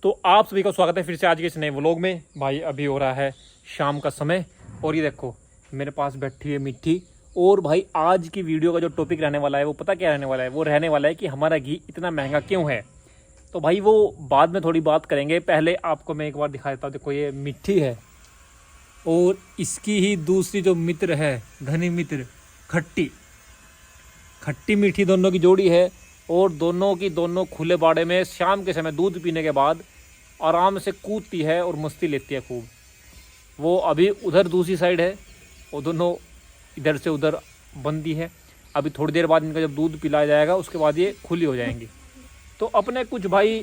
तो आप सभी का स्वागत है फिर से आज के इस नए व्लॉग में। भाई अभी हो रहा है शाम का समय और ये देखो मेरे पास बैठी है मिट्टी। और भाई आज की वीडियो का जो टॉपिक रहने वाला है वो पता क्या रहने वाला है, वो रहने वाला है कि हमारा घी इतना महंगा क्यों है। तो भाई वो बाद में थोड़ी बात करेंगे, पहले आपको मैं एक बार दिखा देता हूँ। देखो ये मिट्टी है और इसकी ही दूसरी जो मित्र है घनी मित्र खट्टी, खट्टी मीठी दोनों की जोड़ी है। और दोनों खुले बाड़े में शाम के समय दूध पीने के बाद आराम से कूदती है और मस्ती लेती है खूब। वो अभी उधर दूसरी साइड है और दोनों इधर से उधर बंदी है। अभी थोड़ी देर बाद इनका जब दूध पिलाया जाएगा उसके बाद ये खुली हो जाएंगी। तो अपने कुछ भाई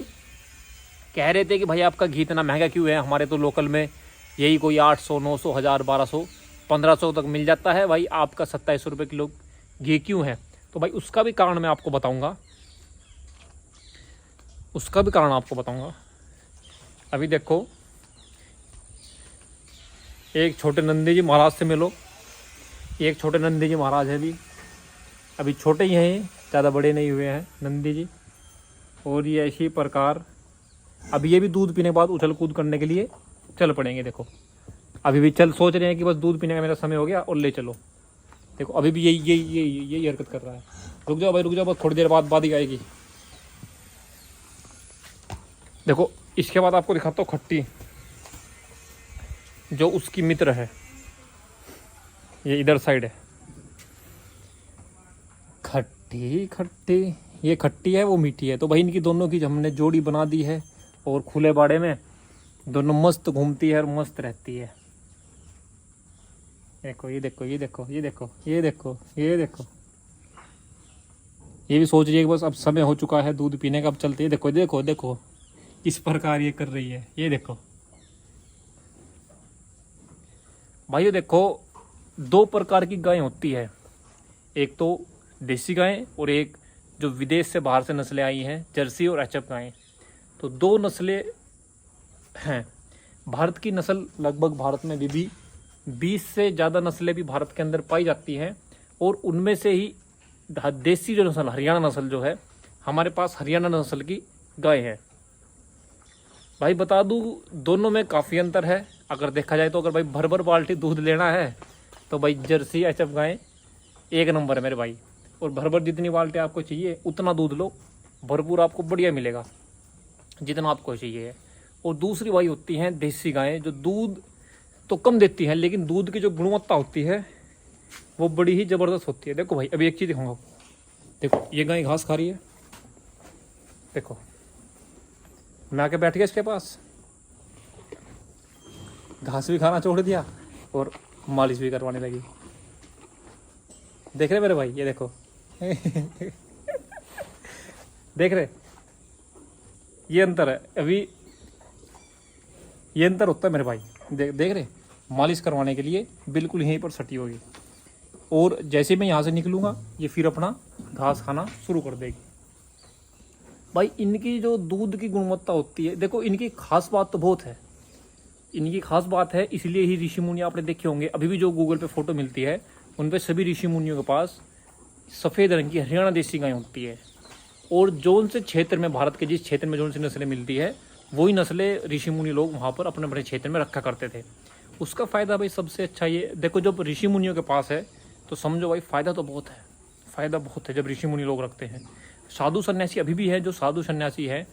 कह रहे थे कि भाई आपका घी इतना महंगा क्यों है। हमारे तो लोकल में यही कोई 800 900 1000 1200 1500 तक मिल जाता है, भाई आपका 2700 रुपये किलो घी क्यों है। तो भाई उसका भी कारण मैं आपको बताऊंगा, अभी देखो एक छोटे नंदी जी महाराज से मिलो। एक छोटे नंदी जी महाराज है, अभी छोटे ही हैं, ज़्यादा बड़े नहीं हुए हैं नंदी जी। और ये इसी प्रकार अभी ये भी दूध पीने के बाद उछल कूद करने के लिए चल पड़ेंगे। देखो अभी भी सोच रहे हैं कि बस दूध पीने का मेरा समय हो गया और ले चलो। देखो अभी भी यही हरकत कर रहा है। रुक जाओ भाई रुक जाओ, बस थोड़ी देर बाद ही आएगी। देखो इसके बाद आपको दिखाता हूँ खट्टी, जो उसकी मित्र है, ये इधर साइड है। खट्टी ये खट्टी है, वो मीठी है। तो भाई इनकी दोनों की हमने जोड़ी बना दी है और खुले बाड़े में दोनों मस्त घूमती है और मस्त रहती है। देखो ये देखो ये देखो ये देखो ये देखो ये देखो, ये भी सोच रही है कि बस अब समय हो चुका है दूध पीने का, अब चलते हैं। देखो देखो देखो किस प्रकार ये कर रही है, ये देखो भाई। ये देखो दो प्रकार की गायें होती है, एक तो देसी गायें और एक जो विदेश से बाहर से नस्लें आई हैं, जर्सी और एचएफ गायें। तो दो नस्लें हैं। भारत की नस्ल लगभग भारत में भी 20 से ज़्यादा नस्लें भी भारत के अंदर पाई जाती हैं। और उनमें से ही देसी जो नस्ल हरियाणा नस्ल जो है, हमारे पास हरियाणा नस्ल की गाय है। भाई बता दूं दोनों में काफ़ी अंतर है अगर देखा जाए तो। अगर भाई भर बाल्टी दूध लेना है तो भाई जर्सी एचएफ गाय एक नंबर है मेरे भाई। और भर जितनी बाल्टी आपको चाहिए उतना दूध लो, भरपूर आपको बढ़िया मिलेगा जितना आपको चाहिए। और दूसरी भाई होती हैं देसी गायें, जो दूध तो कम देती हैं लेकिन दूध की जो गुणवत्ता होती है वो बड़ी ही ज़बरदस्त होती है। देखो भाई अभी एक चीज़ दिखाऊंगा। देखो ये गाय घास खा रही है, देखो मैं आके बैठ गया इसके पास, घास भी खाना छोड़ दिया और मालिश भी करवाने लगी। देख रहे मेरे भाई, ये देखो देख रहे, ये अंतर है। अभी ये अंतर होता है मेरे भाई, देख रहे, मालिश करवाने के लिए बिल्कुल यहीं पर सटी होगी। और जैसे मैं यहाँ से निकलूँगा ये फिर अपना घास खाना शुरू कर देगी। भाई इनकी जो दूध की गुणवत्ता होती है, देखो इनकी खास बात तो बहुत है, इनकी खास बात है। इसलिए ही ऋषि मुनि आपने देखे होंगे, अभी भी जो गूगल पे फोटो मिलती है उन पे सभी ऋषि मुनियों के पास सफ़ेद रंग की हरियाणा देसी गाय होती है। और जौन से क्षेत्र में, भारत के जिस क्षेत्र में जौन सी नस्लें मिलती है वही नस्लें ऋषि मुनि लोग वहाँ पर अपने अपने क्षेत्र में रखा करते थे। उसका फ़ायदा भाई सबसे अच्छा ये देखो, जब ऋषि मुनियों के पास है तो समझो भाई फ़ायदा तो बहुत है, फ़ायदा बहुत है जब ऋषि मुनि लोग रखते हैं। साधु सन्यासी अभी भी है, जो साधु सन्यासी है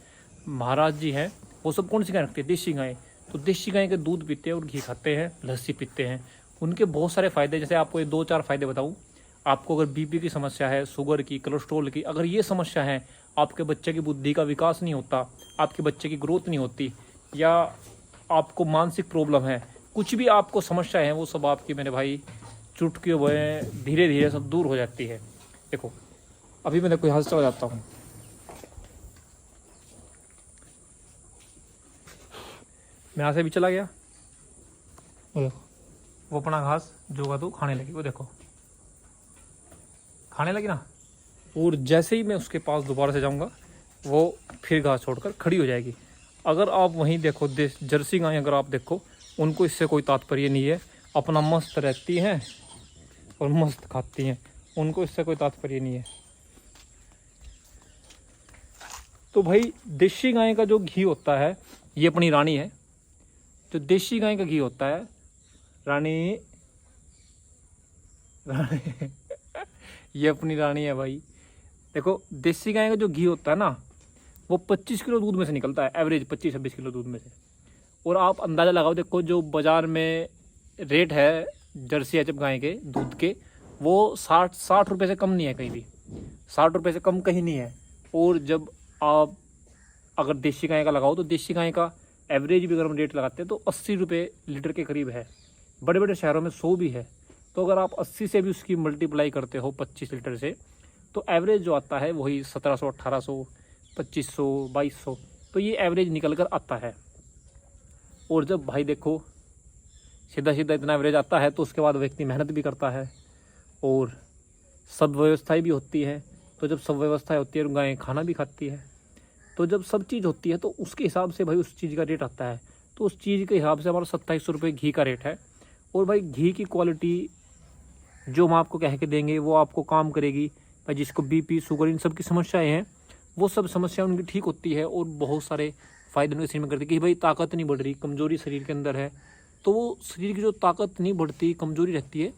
महाराज जी हैं, वो सब कौन सी गाय रखते हैं? देसी गाय। तो देसी गाय के दूध पीते हैं और घी खाते हैं, लस्सी पीते हैं। उनके बहुत सारे फ़ायदे, जैसे आपको ये 2-4 फ़ायदे बताऊँ। आपको अगर बीपी की समस्या है, शुगर की, कोलेस्ट्रॉल की, अगर ये समस्या है, आपके बच्चे की बुद्धि का विकास नहीं होता, आपके बच्चे की ग्रोथ नहीं होती, या आपको मानसिक प्रॉब्लम है, कुछ भी आपको समस्या है, वो सब आपकी मेरे भाई चुटकियों में धीरे धीरे सब दूर हो जाती है। देखो अभी मैं देखो यहाँ से चला जाता हूँ, मैं यहाँ से भी चला गया, वो अपना घास जो का तो खाने लगी, वो देखो खाने लगी ना। और जैसे ही मैं उसके पास दोबारा से जाऊंगा वो फिर घास छोड़कर खड़ी हो जाएगी। अगर आप वहीं देखो जर्सी गाय, अगर आप देखो उनको इससे कोई तात्पर्य नहीं है, अपना मस्त रहती हैं और मस्त खाती हैं, उनको इससे कोई तात्पर्य नहीं है। तो भाई देसी गाय का जो घी होता है, ये अपनी रानी है। जो देसी गाय का घी होता है, रानी रानी ये अपनी रानी है भाई। देखो देसी गाय का जो घी होता है ना, वो 25 किलो दूध में से निकलता है, एवरेज 25-26 किलो दूध में से। और आप अंदाज़ा लगाओ, देखो जो बाज़ार में रेट है जर्सी एचएफ गाय के दूध के, वो 60 रुपये से कम नहीं है कहीं भी, 60 रुपये से कम कहीं नहीं है। और जब आप अगर देसी गाय का लगाओ, तो देसी गाय का एवरेज भी अगर हम रेट लगाते हैं तो 80 रुपये लीटर के करीब है। बड़े बड़े शहरों में 100 भी है। तो अगर आप 80 से भी उसकी मल्टीप्लाई करते हो 25 लीटर से, तो एवरेज जो आता है वही 1700, 1800, 2500, 2200, तो ये एवरेज निकल कर आता है। और जब भाई देखो सीधा सीधा इतना एवरेज आता है, तो उसके बाद व्यक्ति मेहनत भी करता है और सब व्यवस्थाएँ भी होती है। तो जब सब व्यवस्थाएँ होती है, गाय खाना भी खाती है, तो जब सब चीज़ होती है तो उसके हिसाब से भाई उस चीज़ का रेट आता है। तो उस चीज़ के हिसाब से हमारा 2700 रुपये घी का रेट है। और भाई घी की क्वालिटी जो हम आपको कह के देंगे वो आपको काम करेगी भाई। जिसको बीपी, शुगर, इन सब की समस्याएं हैं, वो सब समस्या उनकी ठीक होती है और बहुत सारे फ़ायदे उनके शरीर में करती है। कि भाई ताकत नहीं बढ़ रही, कमज़ोरी शरीर के अंदर है, तो वो शरीर की जो ताकत नहीं बढ़ती, कमज़ोरी रहती है,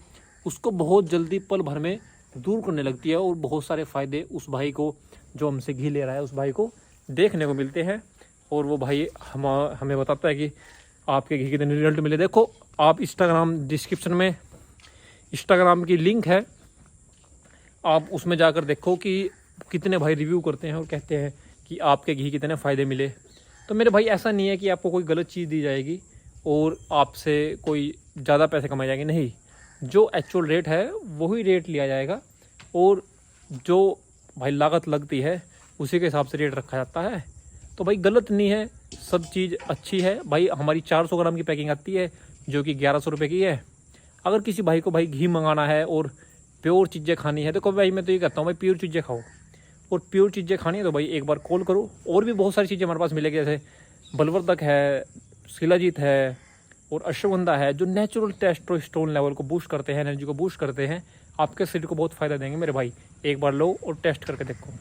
उसको बहुत जल्दी पल भर में दूर करने लगती है। और बहुत सारे फ़ायदे उस भाई को, जो हमसे घी ले रहा है, उस भाई को देखने को मिलते हैं। और वो भाई हमें बताता है कि आपके घी कितने रिजल्ट मिले। देखो आप इंस्टाग्राम, डिस्क्रिप्शन में इंस्टाग्राम की लिंक है, आप उसमें जाकर देखो कि कितने भाई रिव्यू करते हैं और कहते हैं कि आपके घी कितने फ़ायदे मिले। तो मेरे भाई ऐसा नहीं है कि आपको कोई गलत चीज़ दी जाएगी और आपसे कोई ज़्यादा पैसे कमाए जाएंगे, नहीं। जो एक्चुअल रेट है वही रेट लिया जाएगा और जो भाई लागत लगती है उसी के हिसाब से रेट रखा जाता है। तो भाई गलत नहीं है, सब चीज़ अच्छी है भाई। हमारी 400 ग्राम की पैकिंग आती है जो कि 1100 रुपये की है। अगर किसी भाई को भाई घी मंगाना है और प्योर चीज़ें खानी है, देखो भाई मैं तो ये कहता हूँ भाई प्योर चीज़ें खाओ। और प्योर चीज़ें खानी है तो भाई एक बार कॉल करो। और भी बहुत सारी चीज़ें हमारे पास मिलेगी, जैसे बलवर्धक है, शिलाजीत है और अश्वगंधा है, जो नेचुरल टेस्टोस्टेरोन लेवल को बूस्ट करते हैं, एनर्जी को बूस्ट करते हैं, आपके शरीर को बहुत फ़ायदा देंगे मेरे भाई। एक बार लो और टेस्ट करके देखो।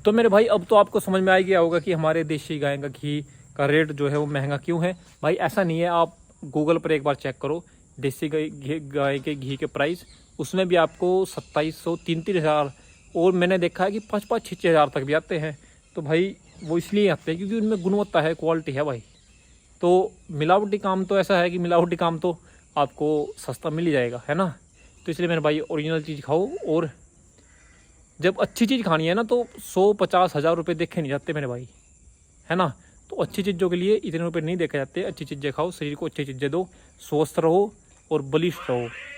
तो मेरे भाई अब तो आपको समझ में आ गया होगा कि हमारे देसी गाय का घी का रेट जो है वो महंगा क्यों है। भाई ऐसा नहीं है, आप गूगल पर एक बार चेक करो देसी गाय के घी के प्राइस, उसमें भी आपको 2700, 3-3 हज़ार, और मैंने देखा है कि 5-5, 6-6 हज़ार तक भी आते हैं। तो भाई वो इसलिए आते हैं क्योंकि उनमें गुणवत्ता है, क्वालिटी है भाई। तो मिलावटी काम तो ऐसा है कि मिलावटी काम तो आपको सस्ता मिल ही जाएगा, है ना। तो इसलिए मेरे भाई ओरिजिनल चीज़ खाओ। और जब अच्छी चीज़ खानी है ना, तो 100-50 हज़ार रुपये देखे नहीं जाते मेरे भाई, है ना। तो अच्छी चीज़ों के लिए इतने रुपये नहीं देखे जाते। अच्छी चीज़ें खाओ, शरीर को अच्छी चीज़ें दो, स्वस्थ रहो और बलिष्ठ रहो।